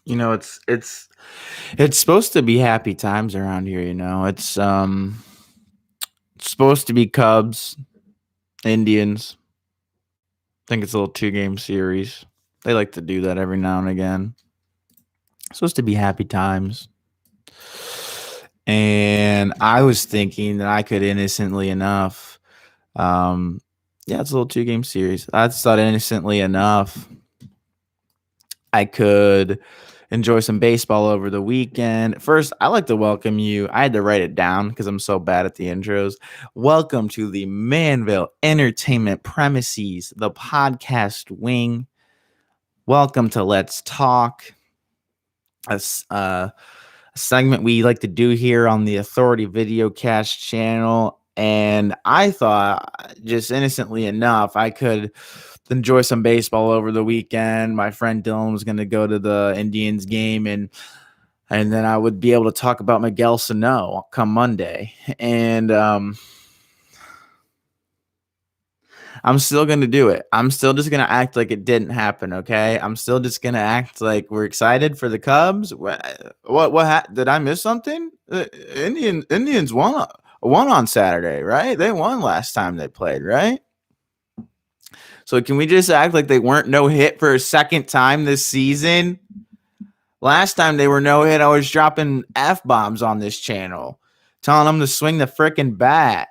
It's supposed to be happy times around here. It's supposed to be Cubs, Indians. I think it's a little 2-game series. They like to do that every now and again. It's supposed to be happy times. And I was thinking that I could innocently enough, yeah, it's a little 2-game series. I just thought innocently enough I could enjoy some baseball over the weekend. First, I like to welcome you. I had to write it down because I'm so bad at the intros. Welcome to the Manville Entertainment Premises, the podcast wing. Welcome to Let's Talk, a segment we like to do here on the Authority Videocast channel. And I thought, just innocently enough, I could enjoy some baseball over the weekend. My friend Dylan was going to go to the Indians game, and then I would be able to talk about Miguel Sano come Monday. And I'm still going to do it. I'm still just going to act like it didn't happen, okay? I'm still just going to act like we're excited for the Cubs. What did I miss something? Indians won on Saturday, right? They won last time they played, right? So can we just act like they weren't no hit for a second time this season? Last time they were no hit, I was dropping F-bombs on this channel, telling them to swing the frickin' bat.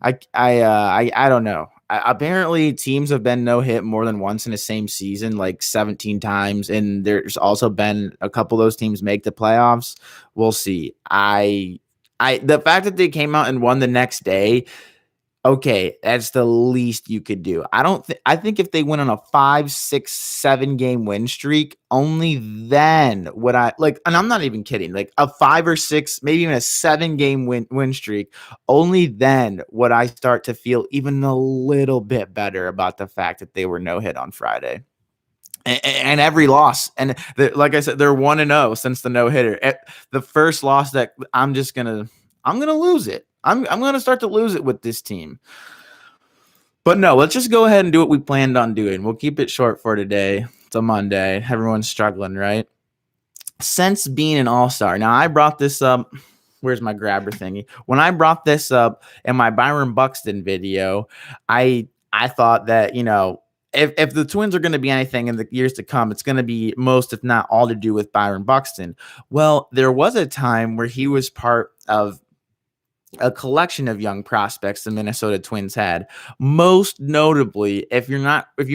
I don't know. Apparently, teams have been no hit more than once in the same season, like 17 times, and there's also been a couple of those teams make the playoffs. We'll see. The fact that they came out and won the next day, okay, that's the least you could do. I think if they went on a 5, 6, 7 game win streak, only then would I like, and I'm not even kidding, like a 5 or 6, maybe even a 7 game win streak, only then would I start to feel even a little bit better about the fact that they were no hit on Friday. And every loss, and like I said, they're 1-0 since the no hitter. The first loss that I'm gonna lose it. I'm going to start to lose it with this team. But no, let's just go ahead and do what we planned on doing. We'll keep it short for today. It's a Monday. Everyone's struggling, right? Since being an all-star. Now, I brought this up. Where's my grabber thingy? When I brought this up in my Byron Buxton video, I thought that, if the Twins are going to be anything in the years to come, it's going to be most, if not all, to do with Byron Buxton. Well, there was a time where he was part of a collection of young prospects the Minnesota Twins had. Most notably, if you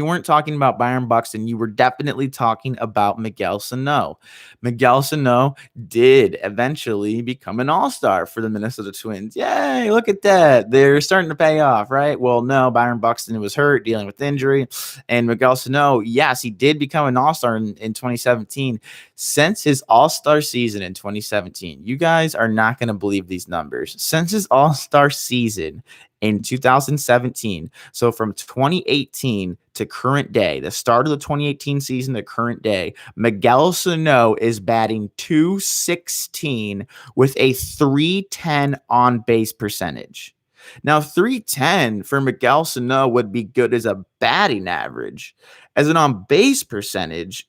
weren't talking about Byron Buxton, you were definitely talking about Miguel Sano. Miguel Sano did eventually become an all-star for the Minnesota Twins. Yay, look at that. They're starting to pay off, right? Well, no, Byron Buxton was hurt, dealing with injury. And Miguel Sano, yes, he did become an all-star in 2017. Since his all-star season in 2017, you guys are not going to believe these numbers. Since his all-star season in 2017, so from 2018 to current day, the start of the 2018 season to current day, Miguel Sano is batting .216 with a .310 on-base percentage. Now, .310 for Miguel Sano would be good as a batting average. As an on-base percentage,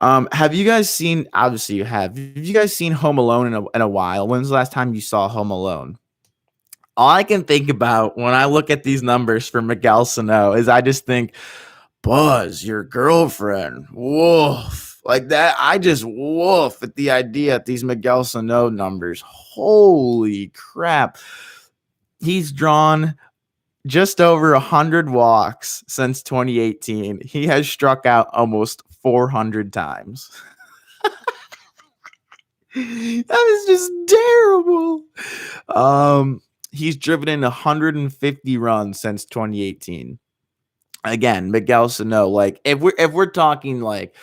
have you guys seen? Obviously, you have. Have you guys seen Home Alone in a while? When's the last time you saw Home Alone? All I can think about when I look at these numbers for Miguel Sano is I just think, Buzz, your girlfriend, woof, like that. I just woof at the idea of these Miguel Sano numbers. Holy crap! He's drawn just over 100 walks since 2018. He has struck out almost 400 times. That is just terrible. He's driven in 150 runs since 2018. Again, Miguel Sano, like if we're talking like,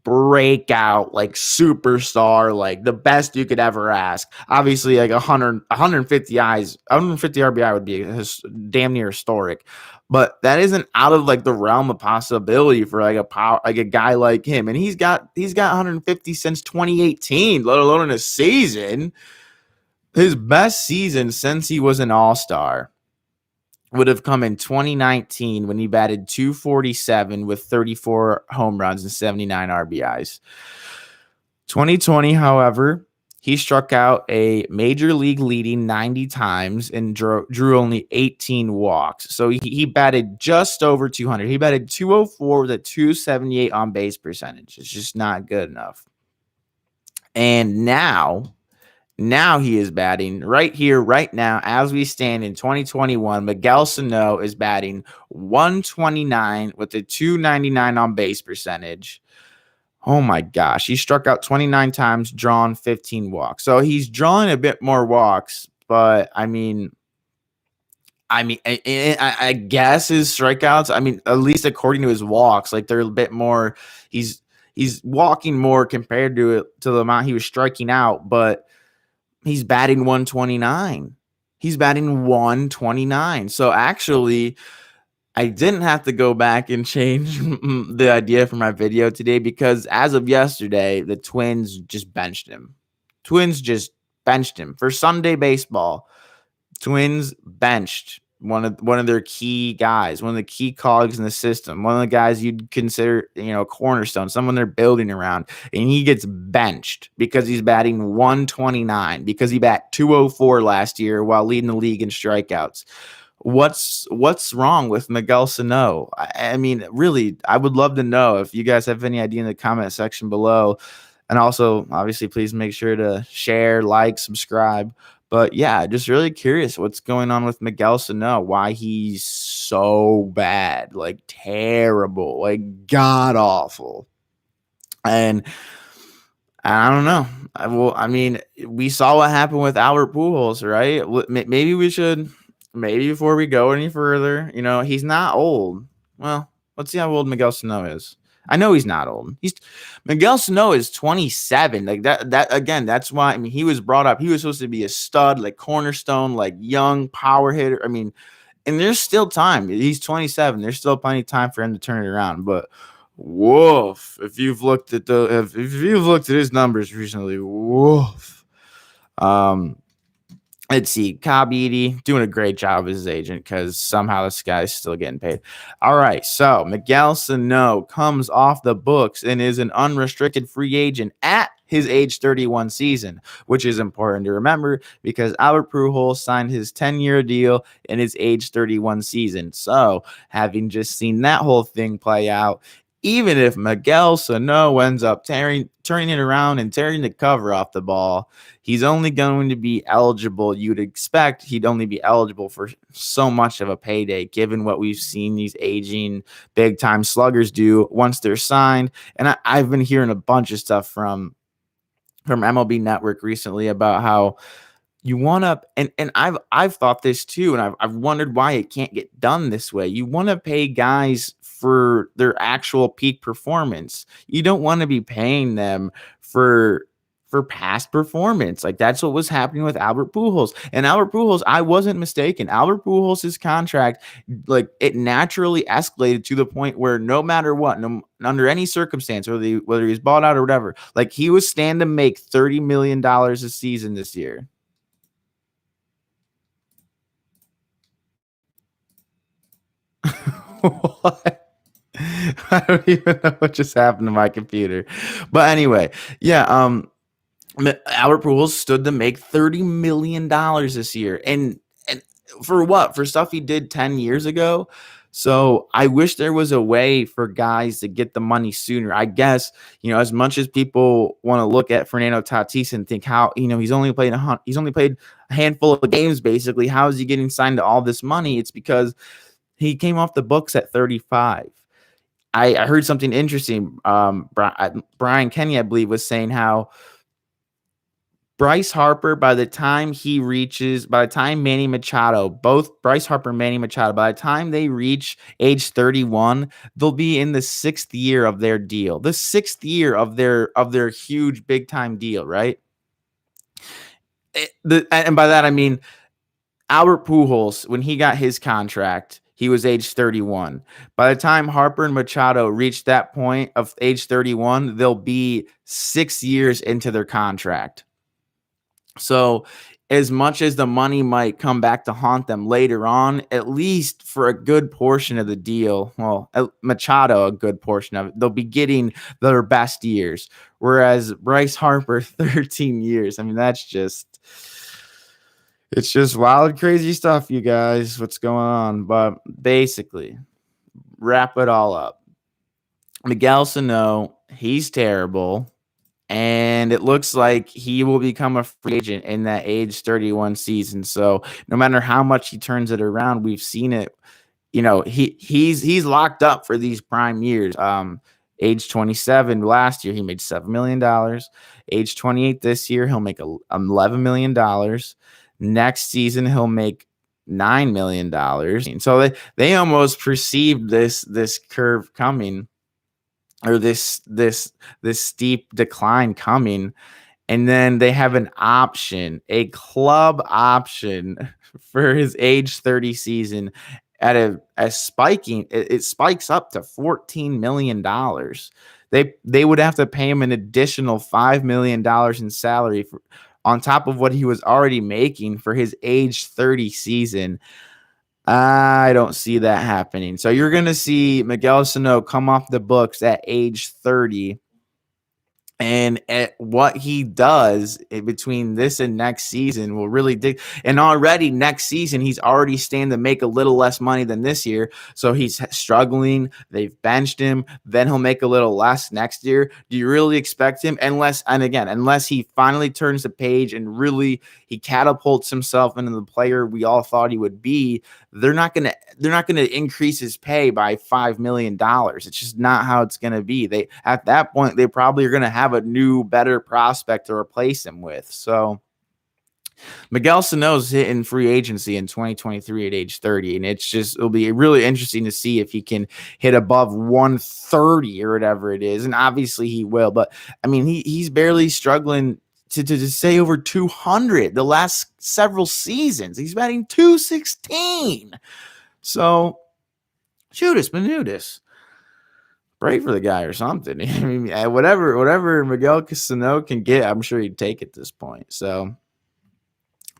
breakout, like superstar, like the best you could ever ask. Obviously, like 150 RBI would be damn near historic, but that isn't out of like the realm of possibility for like a guy like him. And he's got 150 since 2018, let alone in a season. His best season since he was an all-star would have come in 2019 when he batted 247 with 34 home runs and 79 RBIs. 2020, however, he struck out a major league leading 90 times and drew only 18 walks. So he batted just over 200. He batted 204 with a 278 on base percentage. It's just not good enough. And now he is batting right here, right now, as we stand in 2021. Miguel Sano is batting 129 with a 299 on base percentage. Oh my gosh. He struck out 29 times, drawn 15 walks. So he's drawing a bit more walks, but I guess his strikeouts, at least according to his walks, like they're a bit more, he's walking more compared to the amount he was striking out, but he's batting 129. He's batting 129. So actually, I didn't have to go back and change the idea for my video today because as of yesterday, the Twins just benched him. For Sunday baseball. Twins benched one of their key guys, one of the key cogs in the system, one of the guys you'd consider, a cornerstone, someone they're building around, and he gets benched because he's batting 129 because he bat 204 last year while leading the league in strikeouts. What's wrong with Miguel Sano? I mean, really, I would love to know if you guys have any idea in the comment section below. And also, obviously, please make sure to share, like, subscribe. But yeah, just really curious what's going on with Miguel Sano, why he's so bad, like terrible, like god awful. And I don't know. We saw what happened with Albert Pujols, right? Maybe before we go any further, he's not old. Well, let's see how old Miguel Sano is. I know he's not old. Miguel Sano is 27. Like that again, that's why he was brought up. He was supposed to be a stud, like cornerstone, like young power hitter. And there's still time. He's 27. There's still plenty of time for him to turn it around. But woof. If you've looked at his numbers recently, woof. Let's see. Kabidi doing a great job as his agent because somehow this guy's still getting paid. All right. So Miguel Sano comes off the books and is an unrestricted free agent at his age 31 season, which is important to remember because Albert Pujols signed his 10-year deal in his age 31 season. So having just seen that whole thing play out, even if Miguel Sano ends up turning it around and tearing the cover off the ball, he's only going to be eligible. You'd expect he'd only be eligible for so much of a payday, given what we've seen these aging big-time sluggers do once they're signed. And I've been hearing a bunch of stuff from MLB Network recently about how you want to, and I've thought this too, and I've wondered why it can't get done this way. You want to pay guys for their actual peak performance. You don't want to be paying them for past performance. Like that's what was happening with Albert Pujols. And Albert Pujols, I wasn't mistaken. Albert Pujols' contract, like it naturally escalated to the point where no matter what, under any circumstance, whether he's bought out or whatever, like he was stand to make $30 million a season this year. What? I don't even know what just happened to my computer. But anyway, yeah, Albert Pujols stood to make $30 million this year. And for what? For stuff he did 10 years ago? So I wish there was a way for guys to get the money sooner. I guess, as much as people want to look at Fernando Tatis and think how, he's only played a handful of games, basically. How is he getting signed to all this money? It's because he came off the books at 35. I heard something interesting. Brian Kenny, I believe, was saying how Bryce Harper, by the time Manny Machado, both Bryce Harper and Manny Machado, by the time they reach age 31, they'll be in the 6th year of their deal, the 6th year of their huge big time deal, right? And by that I mean Albert Pujols, when he got his contract, he was age 31. By the time Harper and Machado reach that point of age 31, they'll be 6 years into their contract. So as much as the money might come back to haunt them later on, at least for a good portion of the deal, well, Machado, a good portion of it, they'll be getting their best years. Whereas Bryce Harper, 13 years. I mean, it's just wild, crazy stuff, you guys. What's going on? But basically, wrap it all up. Miguel Sano, he's terrible. And it looks like he will become a free agent in that age 31 season. So no matter how much he turns it around, we've seen it. He's locked up for these prime years. Age 27 last year, he made $7 million. Age 28 this year, he'll make $11 million. Next season, he'll make $9 million. And so they almost perceived this curve coming, or this steep decline coming, and then they have an option, a club option for his age 30 season at a spiking. It spikes up to $14 million. They would have to pay him an additional $5 million in salary on top of what he was already making for his age 30 season. I don't see that happening. So you're going to see Miguel Sano come off the books at age 30. And at what he does in between this and next season will really dig. And already next season, he's already standing to make a little less money than this year. So he's struggling. They've benched him. Then he'll make a little less next year. Do you really expect him? Unless he finally turns the page and really he catapults himself into the player we all thought he would be, they're not gonna increase his pay by $5 million. It's just not how it's gonna be. They at that point they probably are gonna have a new, better prospect to replace him with. So Miguel Sano's hitting free agency in 2023 at age 30, and it'll be really interesting to see if he can hit above 130 or whatever it is. And obviously he will, but I mean he's barely struggling to say over 200 the last several seasons. He's batting 216. So Judas Benitez, pray for the guy or something. I mean, whatever Miguel Sano can get, I'm sure he'd take at this point. So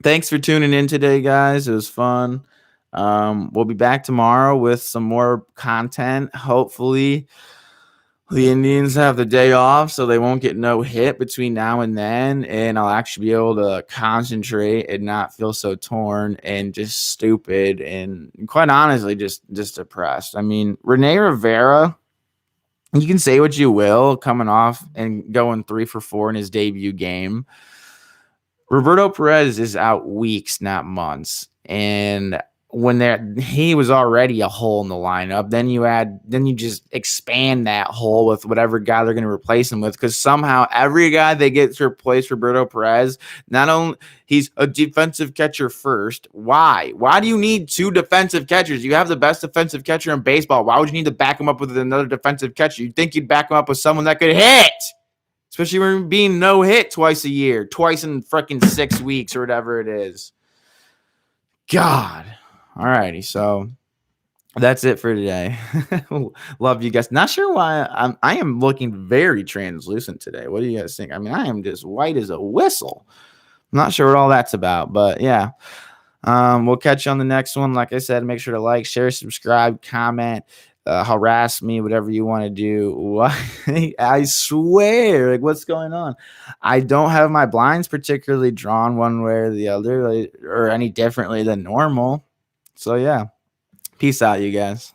thanks for tuning in today, guys. It was fun. We'll be back tomorrow with some more content. Hopefully the Indians have the day off, so they won't get no hit between now and then, and I'll actually be able to concentrate and not feel so torn and just stupid and quite honestly just depressed. I mean, Rene Rivera, you can say what you will, coming off and going 3 for 4 in his debut game. Roberto Perez is out weeks, not months, and when he was already a hole in the lineup, then you just expand that hole with whatever guy they're going to replace him with, because somehow every guy they get to replace Roberto Perez, not only he's a defensive catcher first. Why do you need 2 defensive catchers? You have the best defensive catcher in baseball. Why would you need to back him up with another defensive catcher? You'd think you'd back him up with someone that could hit, especially when being no hit twice a year, twice in freaking 6 weeks or whatever it is. God. All righty, so that's it for today. Love you guys. Not sure why I am looking very translucent today. What do you guys think? I mean, I am just white as a whistle. I'm not sure what all that's about, but yeah. We'll catch you on the next one. Like I said, make sure to like, share, subscribe, comment, harass me, whatever you want to do. I swear, like, what's going on? I don't have my blinds particularly drawn one way or the other, or any differently than normal. So, yeah, peace out, you guys.